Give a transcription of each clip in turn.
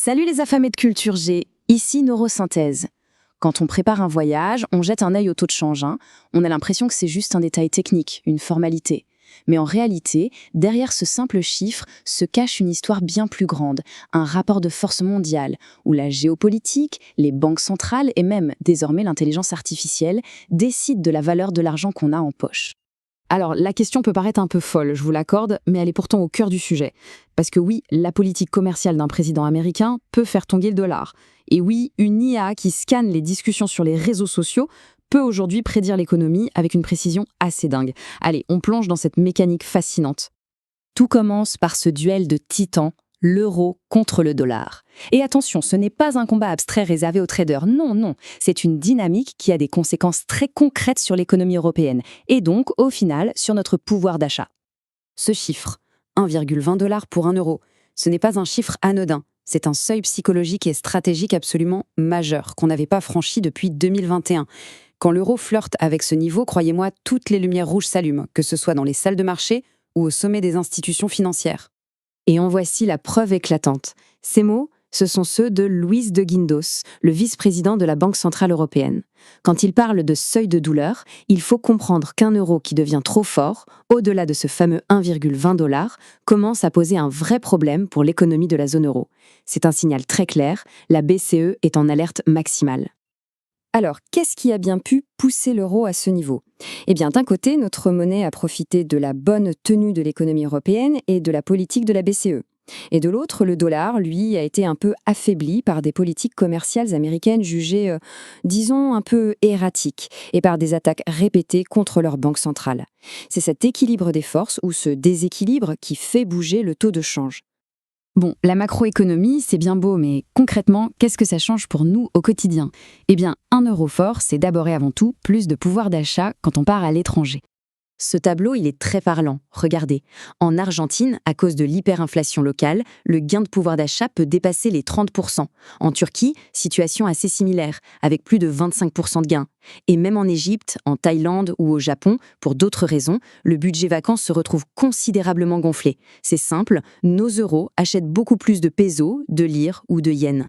Salut les affamés de culture G, ici Neurosynthèse. Quand on prépare un voyage, on jette un œil au taux de change. On a l'impression que c'est juste un détail technique, une formalité. Mais en réalité, derrière ce simple chiffre se cache une histoire bien plus grande, un rapport de force mondiale, où la géopolitique, les banques centrales et même, désormais, l'intelligence artificielle décident de la valeur de l'argent qu'on a en poche. Alors, la question peut paraître un peu folle, je vous l'accorde, mais elle est pourtant au cœur du sujet. Parce que oui, la politique commerciale d'un président américain peut faire tanguer le dollar. Et oui, une IA qui scanne les discussions sur les réseaux sociaux peut aujourd'hui prédire l'économie avec une précision assez dingue. Allez, on plonge dans cette mécanique fascinante. Tout commence par ce duel de titans, l'euro contre le dollar. Et attention, ce n'est pas un combat abstrait réservé aux traders, non, c'est une dynamique qui a des conséquences très concrètes sur l'économie européenne, et donc, au final, sur notre pouvoir d'achat. Ce chiffre, 1,20 $ pour 1 euro, ce n'est pas un chiffre anodin. C'est un seuil psychologique et stratégique absolument majeur qu'on n'avait pas franchi depuis 2021. Quand l'euro flirte avec ce niveau, croyez-moi, toutes les lumières rouges s'allument, que ce soit dans les salles de marché ou au sommet des institutions financières. Et en voici la preuve éclatante. Ces mots, ce sont ceux de Luis de Guindos, le vice-président de la Banque centrale européenne. Quand il parle de seuil de douleur, il faut comprendre qu'un euro qui devient trop fort, au-delà de ce fameux 1,20 $, commence à poser un vrai problème pour l'économie de la zone euro. C'est un signal très clair, la BCE est en alerte maximale. Alors, qu'est-ce qui a bien pu pousser l'euro à ce niveau ? Eh bien, d'un côté, notre monnaie a profité de la bonne tenue de l'économie européenne et de la politique de la BCE. Et de l'autre, le dollar, lui, a été un peu affaibli par des politiques commerciales américaines jugées, disons, un peu erratiques, et par des attaques répétées contre leur banque centrale. C'est cet équilibre des forces, ou ce déséquilibre, qui fait bouger le taux de change. Bon, la macroéconomie, c'est bien beau, mais concrètement, qu'est-ce que ça change pour nous au quotidien ? Eh bien, 1 euro fort, c'est d'abord et avant tout plus de pouvoir d'achat quand on part à l'étranger. Ce tableau, il est très parlant. Regardez. En Argentine, à cause de l'hyperinflation locale, le gain de pouvoir d'achat peut dépasser les 30%. En Turquie, situation assez similaire, avec plus de 25% de gains. Et même en Égypte, en Thaïlande ou au Japon, pour d'autres raisons, le budget vacances se retrouve considérablement gonflé. C'est simple, nos euros achètent beaucoup plus de pesos, de lire ou de yens.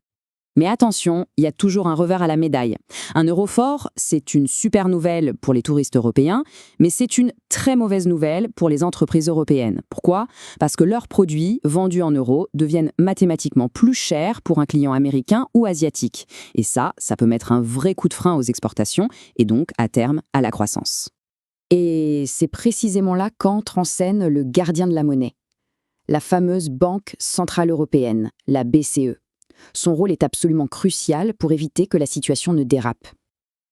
Mais attention, il y a toujours un revers à la médaille. Un euro fort, c'est une super nouvelle pour les touristes européens, mais c'est une très mauvaise nouvelle pour les entreprises européennes. Pourquoi ? Parce que leurs produits, vendus en euros, deviennent mathématiquement plus chers pour un client américain ou asiatique. Et ça peut mettre un vrai coup de frein aux exportations et donc, à terme, à la croissance. Et c'est précisément là qu'entre en scène le gardien de la monnaie. La fameuse Banque centrale européenne, la BCE. Son rôle est absolument crucial pour éviter que la situation ne dérape.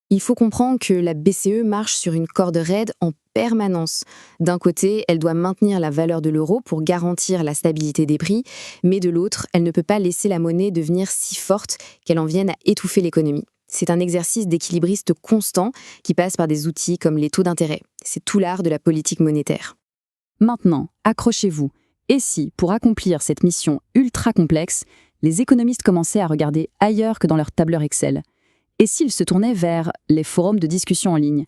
Il faut comprendre que la BCE marche sur une corde raide en permanence. D'un côté, elle doit maintenir la valeur de l'euro pour garantir la stabilité des prix, mais de l'autre, elle ne peut pas laisser la monnaie devenir si forte qu'elle en vienne à étouffer l'économie. C'est un exercice d'équilibriste constant qui passe par des outils comme les taux d'intérêt. C'est tout l'art de la politique monétaire. Maintenant, accrochez-vous. Et si, pour accomplir cette mission ultra complexe, les économistes commençaient à regarder ailleurs que dans leur tableur Excel? Et s'ils se tournaient vers les forums de discussion en ligne?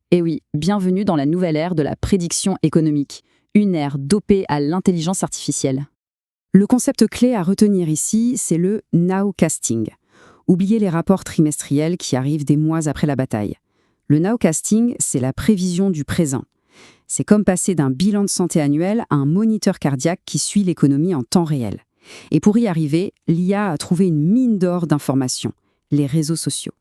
Eh oui, bienvenue dans la nouvelle ère de la prédiction économique, une ère dopée à l'intelligence artificielle. Le concept clé à retenir ici, c'est le nowcasting. Oubliez les rapports trimestriels qui arrivent des mois après la bataille. Le nowcasting, c'est la prévision du présent. C'est comme passer d'un bilan de santé annuel à un moniteur cardiaque qui suit l'économie en temps réel. Et pour y arriver, l'IA a trouvé une mine d'or d'informations, les réseaux sociaux.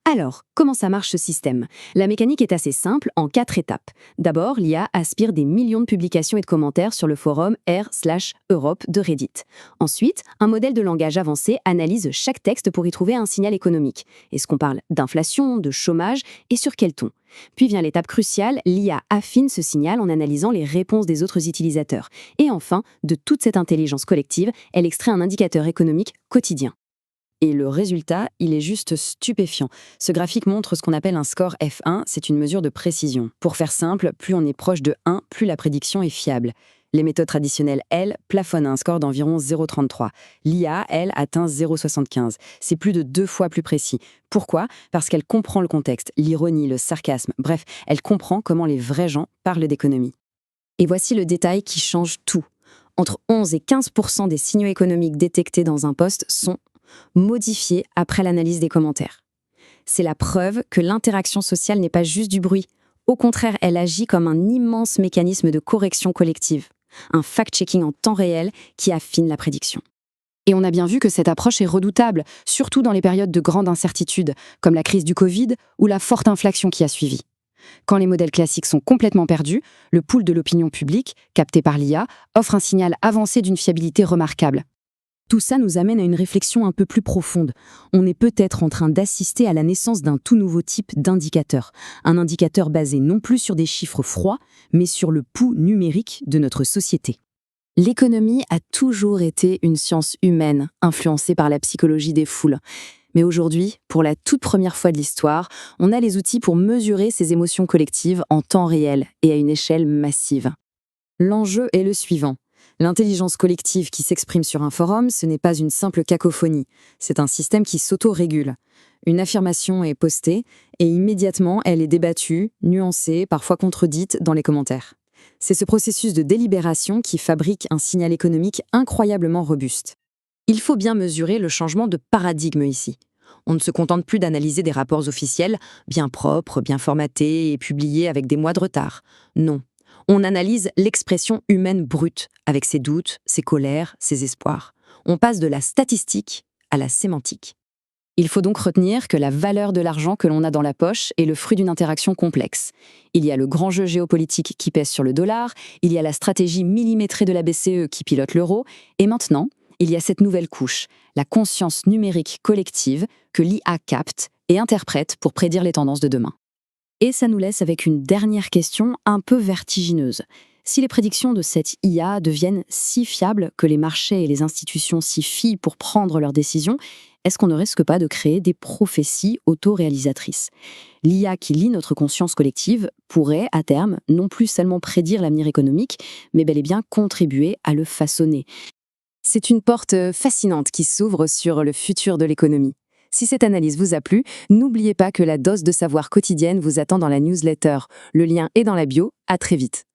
Alors, comment ça marche ce système ? La mécanique est assez simple, en 4 étapes. D'abord, l'IA aspire des millions de publications et de commentaires sur le forum r/Europe de Reddit. Ensuite, un modèle de langage avancé analyse chaque texte pour y trouver un signal économique. Est-ce qu'on parle d'inflation, de chômage et sur quel ton ? Puis vient l'étape cruciale, l'IA affine ce signal en analysant les réponses des autres utilisateurs. Et enfin, de toute cette intelligence collective, elle extrait un indicateur économique quotidien. Et le résultat, il est juste stupéfiant. Ce graphique montre ce qu'on appelle un score F1, c'est une mesure de précision. Pour faire simple, plus on est proche de 1, plus la prédiction est fiable. Les méthodes traditionnelles, elles, plafonnent à un score d'environ 0,33. L'IA, elle, atteint 0,75. C'est plus de 2 fois plus précis. Pourquoi ? Parce qu'elle comprend le contexte, l'ironie, le sarcasme. Bref, elle comprend comment les vrais gens parlent d'économie. Et voici le détail qui change tout. Entre 11 et 15% des signaux économiques détectés dans un post sont modifiés après l'analyse des commentaires. C'est la preuve que l'interaction sociale n'est pas juste du bruit. Au contraire, elle agit comme un immense mécanisme de correction collective, un fact-checking en temps réel qui affine la prédiction. Et on a bien vu que cette approche est redoutable, surtout dans les périodes de grande incertitude, comme la crise du Covid ou la forte inflation qui a suivi. Quand les modèles classiques sont complètement perdus, le pool de l'opinion publique, capté par l'IA, offre un signal avancé d'une fiabilité remarquable. Tout ça nous amène à une réflexion un peu plus profonde. On est peut-être en train d'assister à la naissance d'un tout nouveau type d'indicateur. Un indicateur basé non plus sur des chiffres froids, mais sur le pouls numérique de notre société. L'économie a toujours été une science humaine, influencée par la psychologie des foules. Mais aujourd'hui, pour la toute première fois de l'histoire, on a les outils pour mesurer ces émotions collectives en temps réel et à une échelle massive. L'enjeu est le suivant. L'intelligence collective qui s'exprime sur un forum, ce n'est pas une simple cacophonie, c'est un système qui s'auto-régule. Une affirmation est postée et immédiatement elle est débattue, nuancée, parfois contredite dans les commentaires. C'est ce processus de délibération qui fabrique un signal économique incroyablement robuste. Il faut bien mesurer le changement de paradigme ici. On ne se contente plus d'analyser des rapports officiels, bien propres, bien formatés et publiés avec des mois de retard. Non. On analyse l'expression humaine brute, avec ses doutes, ses colères, ses espoirs. On passe de la statistique à la sémantique. Il faut donc retenir que la valeur de l'argent que l'on a dans la poche est le fruit d'une interaction complexe. Il y a le grand jeu géopolitique qui pèse sur le dollar, il y a la stratégie millimétrée de la BCE qui pilote l'euro, et maintenant, il y a cette nouvelle couche, la conscience numérique collective que l'IA capte et interprète pour prédire les tendances de demain. Et ça nous laisse avec une dernière question un peu vertigineuse. Si les prédictions de cette IA deviennent si fiables que les marchés et les institutions s'y fient pour prendre leurs décisions, est-ce qu'on ne risque pas de créer des prophéties autoréalisatrices ? L'IA qui lit notre conscience collective pourrait, à terme, non plus seulement prédire l'avenir économique, mais bel et bien contribuer à le façonner. C'est une porte fascinante qui s'ouvre sur le futur de l'économie. Si cette analyse vous a plu, n'oubliez pas que la dose de savoir quotidienne vous attend dans la newsletter. Le lien est dans la bio. À très vite.